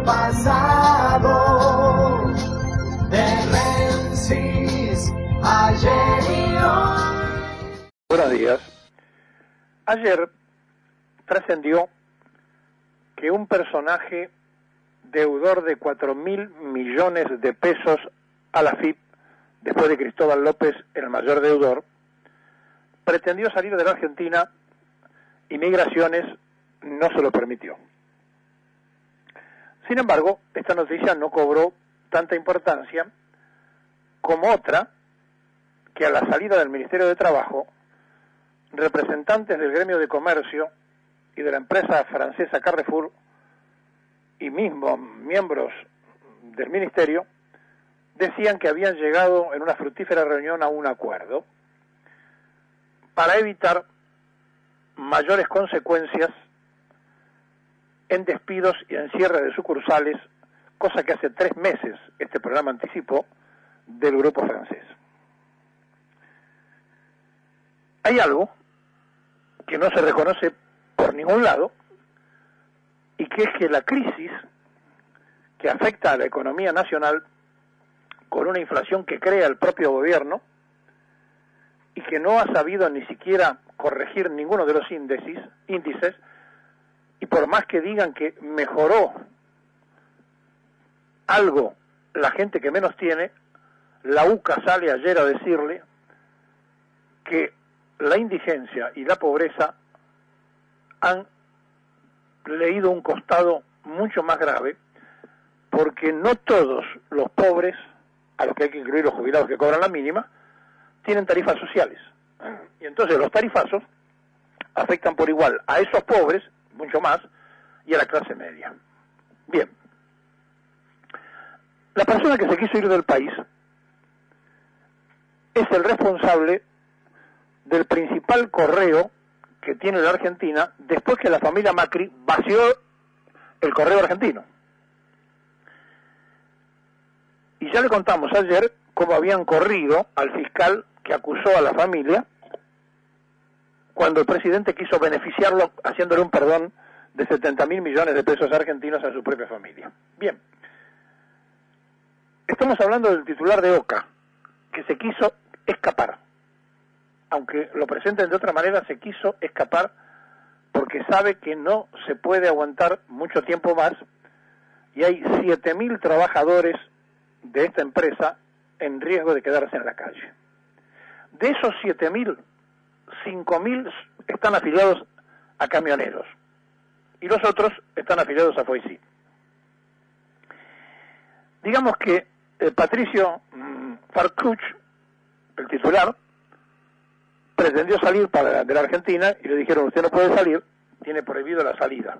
pasado, de Menzies, ayer y hoy. Buenos días. Ayer trascendió que un personaje deudor de 4.000 millones de pesos a la FIP, después de Cristóbal López, el mayor deudor, pretendió salir de la Argentina y Migraciones no se lo permitió. Sin embargo, esta noticia no cobró tanta importancia como otra que a la salida del Ministerio de Trabajo, representantes del gremio de comercio y de la empresa francesa Carrefour y mismos miembros del ministerio decían que habían llegado en una fructífera reunión a un acuerdo para evitar mayores consecuencias en despidos y en cierre de sucursales, cosa que hace 3 meses este programa anticipó del grupo francés. Hay algo que no se reconoce por ningún lado, y que es que la crisis que afecta a la economía nacional con una inflación que crea el propio gobierno y que no ha sabido ni siquiera corregir ninguno de los índices, y por más que digan que mejoró algo la gente que menos tiene, la UCA sale ayer a decirle que la indigencia y la pobreza han leído un costado mucho más grave, porque no todos los pobres, a los que hay que incluir los jubilados que cobran la mínima, tienen tarifas sociales. Y entonces los tarifazos afectan por igual a esos pobres, mucho más, y a la clase media. Bien. La persona que se quiso ir del país es el responsable del principal correo que tiene la Argentina después que la familia Macri vació el correo argentino. Y ya le contamos ayer cómo habían corrido al fiscal que acusó a la familia cuando el presidente quiso beneficiarlo haciéndole un perdón de 70.000 millones de pesos argentinos a su propia familia. Bien, estamos hablando del titular de OCA, que se quiso escapar. Aunque lo presenten de otra manera, se quiso escapar porque sabe que no se puede aguantar mucho tiempo más y hay 7.000 trabajadores de esta empresa en riesgo de quedarse en la calle. De esos 7.000, 5.000 están afiliados a camioneros y los otros están afiliados a FOISI. Digamos que Patricio Farcuch, el titular, pretendió salir de la Argentina y le dijeron: usted no puede salir, tiene prohibido la salida.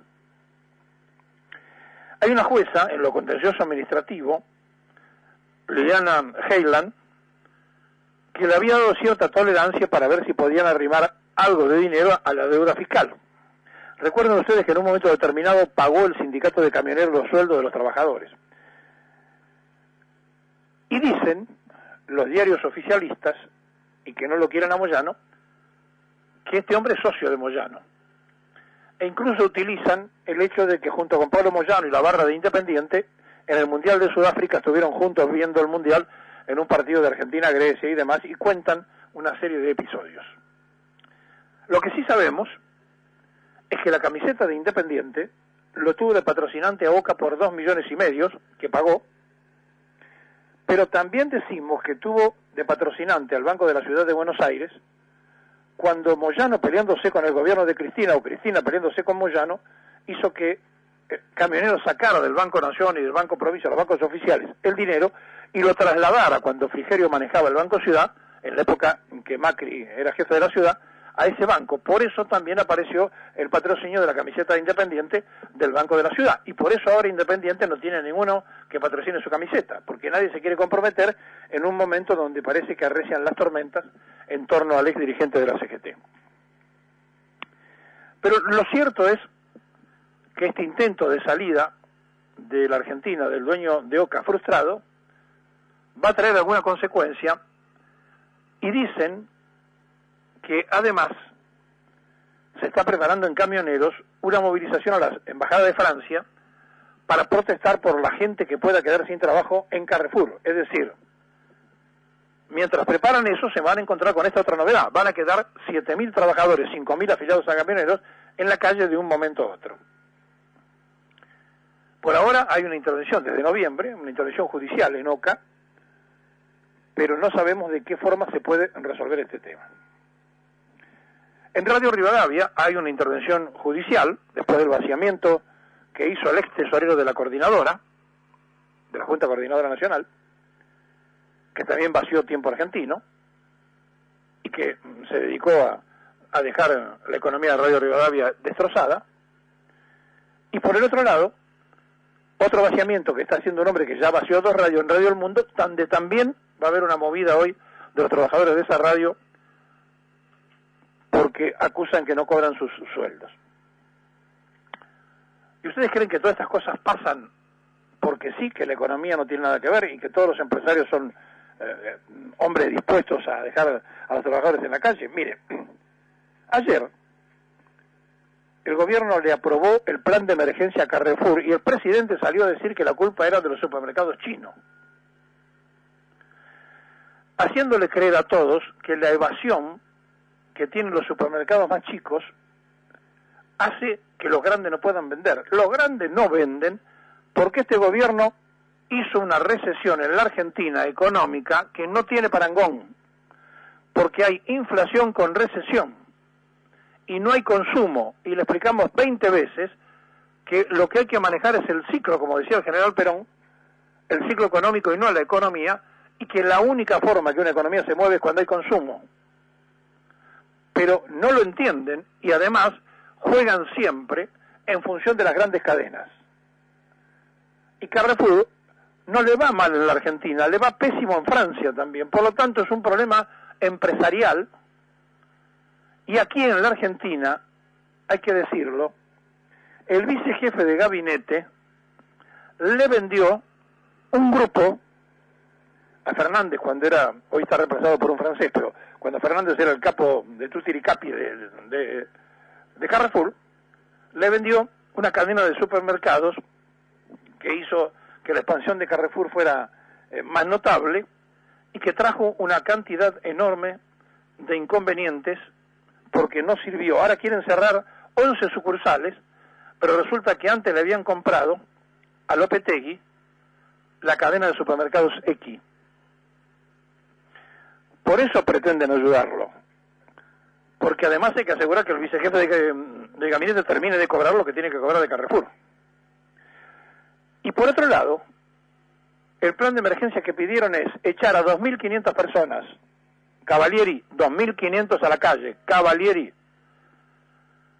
Hay una jueza en lo contencioso administrativo, Liliana Heiland, que le había dado cierta tolerancia para ver si podían arrimar algo de dinero a la deuda fiscal. Recuerden ustedes que en un momento determinado pagó el sindicato de camioneros los sueldos de los trabajadores. Y dicen los diarios oficialistas, y que no lo quieran a Moyano, que este hombre es socio de Moyano. E incluso utilizan el hecho de que junto con Pablo Moyano y la barra de Independiente, en el Mundial de Sudáfrica estuvieron juntos viendo el Mundial en un partido de Argentina, Grecia y demás, y cuentan una serie de episodios. Lo que sí sabemos es que la camiseta de Independiente lo tuvo de patrocinante a OCA por 2,5 millones que pagó, pero también decimos que tuvo de patrocinante al Banco de la Ciudad de Buenos Aires cuando Moyano, peleándose con el gobierno de Cristina, o Cristina peleándose con Moyano, hizo que Camioneros sacara del Banco Nación y del Banco Provincia, los bancos oficiales, el dinero y lo trasladara cuando Frigerio manejaba el Banco Ciudad, en la época en que Macri era jefe de la ciudad, a ese banco. Por eso también apareció el patrocinio de la camiseta de Independiente del Banco de la Ciudad. Y por eso ahora Independiente no tiene ninguno que patrocine su camiseta, porque nadie se quiere comprometer en un momento donde parece que arrecian las tormentas en torno al ex dirigente de la CGT. Pero lo cierto es que este intento de salida de la Argentina, del dueño de OCA frustrado, va a traer alguna consecuencia, y dicen que además se está preparando en Camioneros una movilización a la Embajada de Francia para protestar por la gente que pueda quedar sin trabajo en Carrefour. Es decir, mientras preparan eso, se van a encontrar con esta otra novedad. Van a quedar 7.000 trabajadores, 5.000 afiliados a camioneros, en la calle de un momento a otro. Por ahora hay una intervención desde noviembre, una intervención judicial en OCA, pero no sabemos de qué forma se puede resolver este tema. En Radio Rivadavia hay una intervención judicial, después del vaciamiento que hizo el ex tesorero de la coordinadora, de la Junta Coordinadora Nacional, que también vació Tiempo Argentino, y que se dedicó a dejar la economía de Radio Rivadavia destrozada. Y por el otro lado, otro vaciamiento que está haciendo un hombre que ya vació 2 radios en Radio El Mundo, donde también va a haber una movida hoy de los trabajadores de esa radio porque acusan que no cobran sus sueldos. ¿Y ustedes creen que todas estas cosas pasan porque sí, que la economía no tiene nada que ver y que todos los empresarios son hombres dispuestos a dejar a los trabajadores en la calle? Mire, ayer el gobierno le aprobó el plan de emergencia a Carrefour y el presidente salió a decir que la culpa era de los supermercados chinos, haciéndole creer a todos que la evasión que tienen los supermercados más chicos hace que los grandes no puedan vender. Los grandes no venden porque este gobierno hizo una recesión en la Argentina económica que no tiene parangón, porque hay inflación con recesión y no hay consumo, y le explicamos 20 veces que lo que hay que manejar es el ciclo, como decía el general Perón, el ciclo económico y no la economía, y que la única forma que una economía se mueve es cuando hay consumo. Pero no lo entienden y además juegan siempre en función de las grandes cadenas. Y Carrefour no le va mal en la Argentina, le va pésimo en Francia también. Por lo tanto, es un problema empresarial. Y aquí en la Argentina, hay que decirlo, el vicejefe de gabinete le vendió un grupo a Fernández cuando era, hoy está reemplazado por un francés, pero cuando Fernández era el capo de Tutiricapi de Carrefour, le vendió una cadena de supermercados que hizo que la expansión de Carrefour fuera más notable y que trajo una cantidad enorme de inconvenientes porque no sirvió. Ahora quieren cerrar 11 sucursales, pero resulta que antes le habían comprado a Lopetegui la cadena de supermercados X. Por eso pretenden ayudarlo, porque además hay que asegurar que el vicejefe de gabinete termine de cobrar lo que tiene que cobrar de Carrefour. Y por otro lado, el plan de emergencia que pidieron es echar a 2.500 personas, Cavalieri, 2.500 a la calle, Cavalieri,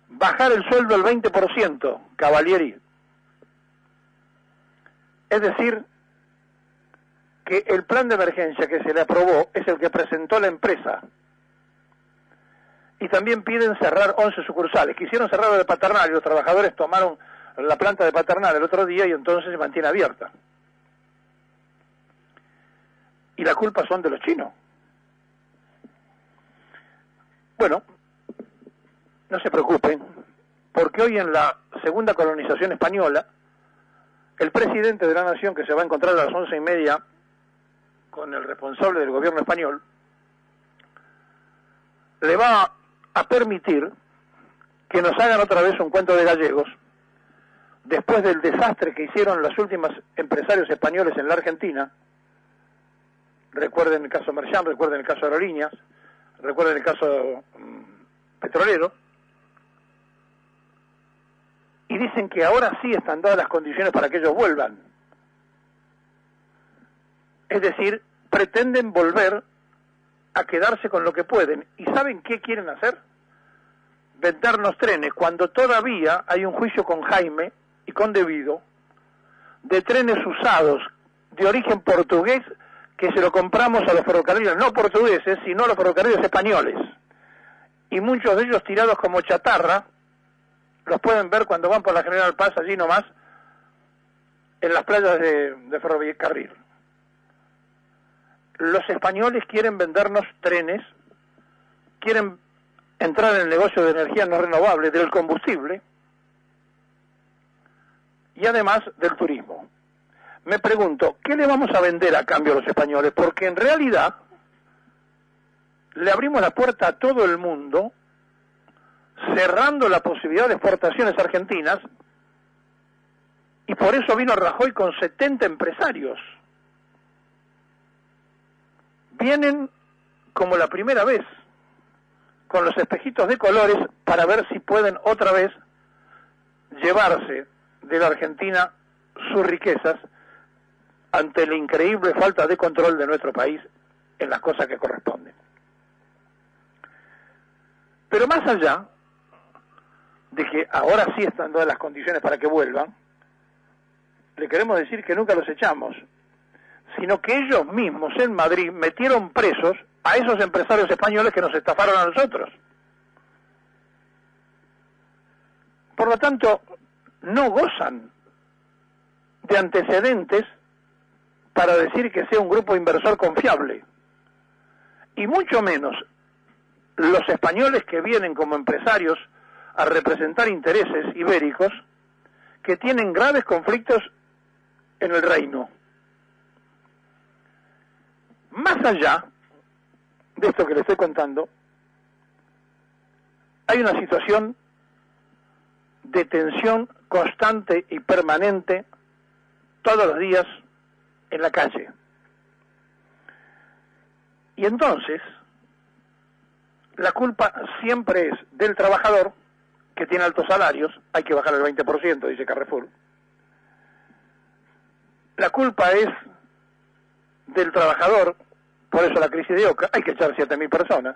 bajar el sueldo al 20%, Cavalieri. Es decir, que el plan de emergencia que se le aprobó es el que presentó la empresa. Y también piden cerrar 11 sucursales. Quisieron cerrar la de Paternal y los trabajadores tomaron la planta de Paternal el otro día y entonces se mantiene abierta. Y la culpa son de los chinos. Bueno, no se preocupen, porque hoy en la segunda colonización española, el presidente de la nación, que se va a encontrar a las 11:30 con el responsable del gobierno español, le va a permitir que nos hagan otra vez un cuento de gallegos, después del desastre que hicieron los últimos empresarios españoles en la Argentina. Recuerden el caso Merchán, recuerden el caso Aerolíneas, recuerden el caso petrolero, y dicen que ahora sí están dadas las condiciones para que ellos vuelvan. Es decir, pretenden volver a quedarse con lo que pueden. ¿Y saben qué quieren hacer? Vendernos trenes, cuando todavía hay un juicio con Jaime y con Devido de trenes usados de origen portugués que se lo compramos a los ferrocarriles, no portugueses, sino a los ferrocarriles españoles. Y muchos de ellos tirados como chatarra, los pueden ver cuando van por la General Paz, allí nomás, en las playas de ferrocarril. Los españoles quieren vendernos trenes, quieren entrar en el negocio de energía no renovable, del combustible, y además del turismo. Me pregunto, ¿qué le vamos a vender a cambio a los españoles? Porque en realidad le abrimos la puerta a todo el mundo, cerrando la posibilidad de exportaciones argentinas, y por eso vino Rajoy con 70 empresarios. Vienen como la primera vez, con los espejitos de colores, para ver si pueden otra vez llevarse de la Argentina sus riquezas ante la increíble falta de control de nuestro país en las cosas que corresponden. Pero más allá de que ahora sí están todas las condiciones para que vuelvan, le queremos decir que nunca los echamos, sino que ellos mismos en Madrid metieron presos a esos empresarios españoles que nos estafaron a nosotros. Por lo tanto, no gozan de antecedentes para decir que sea un grupo inversor confiable, y mucho menos los españoles que vienen como empresarios a representar intereses ibéricos que tienen graves conflictos en el reino. Más allá de esto que le estoy contando, hay una situación de tensión constante y permanente todos los días en la calle. Y entonces, la culpa siempre es del trabajador, que tiene altos salarios, hay que bajar el 20%, dice Carrefour. La culpa es del trabajador, por eso la crisis de Oca, hay que echar 7.000 personas.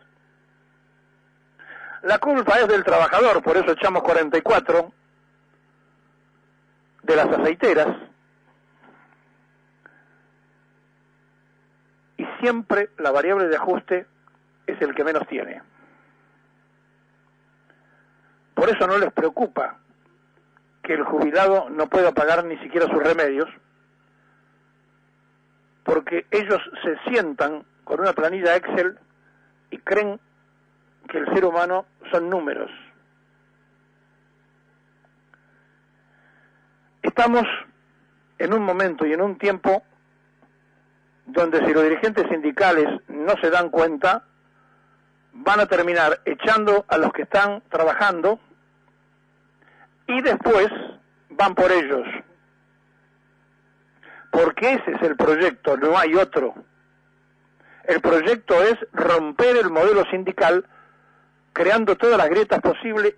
La culpa es del trabajador, por eso echamos 44 de las aceiteras. Y siempre la variable de ajuste es el que menos tiene. Por eso no les preocupa que el jubilado no pueda pagar ni siquiera sus remedios, porque ellos se sientan con una planilla Excel y creen que el ser humano son números. Estamos en un momento y en un tiempo donde si los dirigentes sindicales no se dan cuenta, van a terminar echando a los que están trabajando y después van por ellos. Porque ese es el proyecto, no hay otro. El proyecto es romper el modelo sindical, creando todas las grietas posibles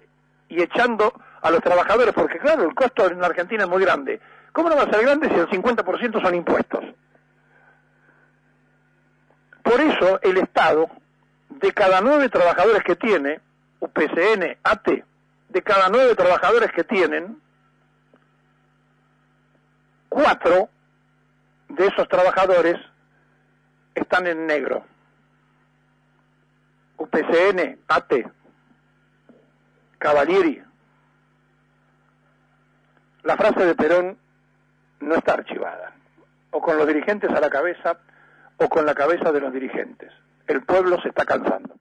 y echando a los trabajadores, porque claro, el costo en la Argentina es muy grande. ¿Cómo no va a ser grande si el 50% son impuestos? Por eso el Estado, de cada 9 trabajadores que tiene, UPCN, AT, de cada 9 trabajadores que tienen, 4 de esos trabajadores están en negro. UPCN, AT, Cavalieri. La frase de Perón no está archivada, o con los dirigentes a la cabeza, o con la cabeza de los dirigentes. El pueblo se está cansando.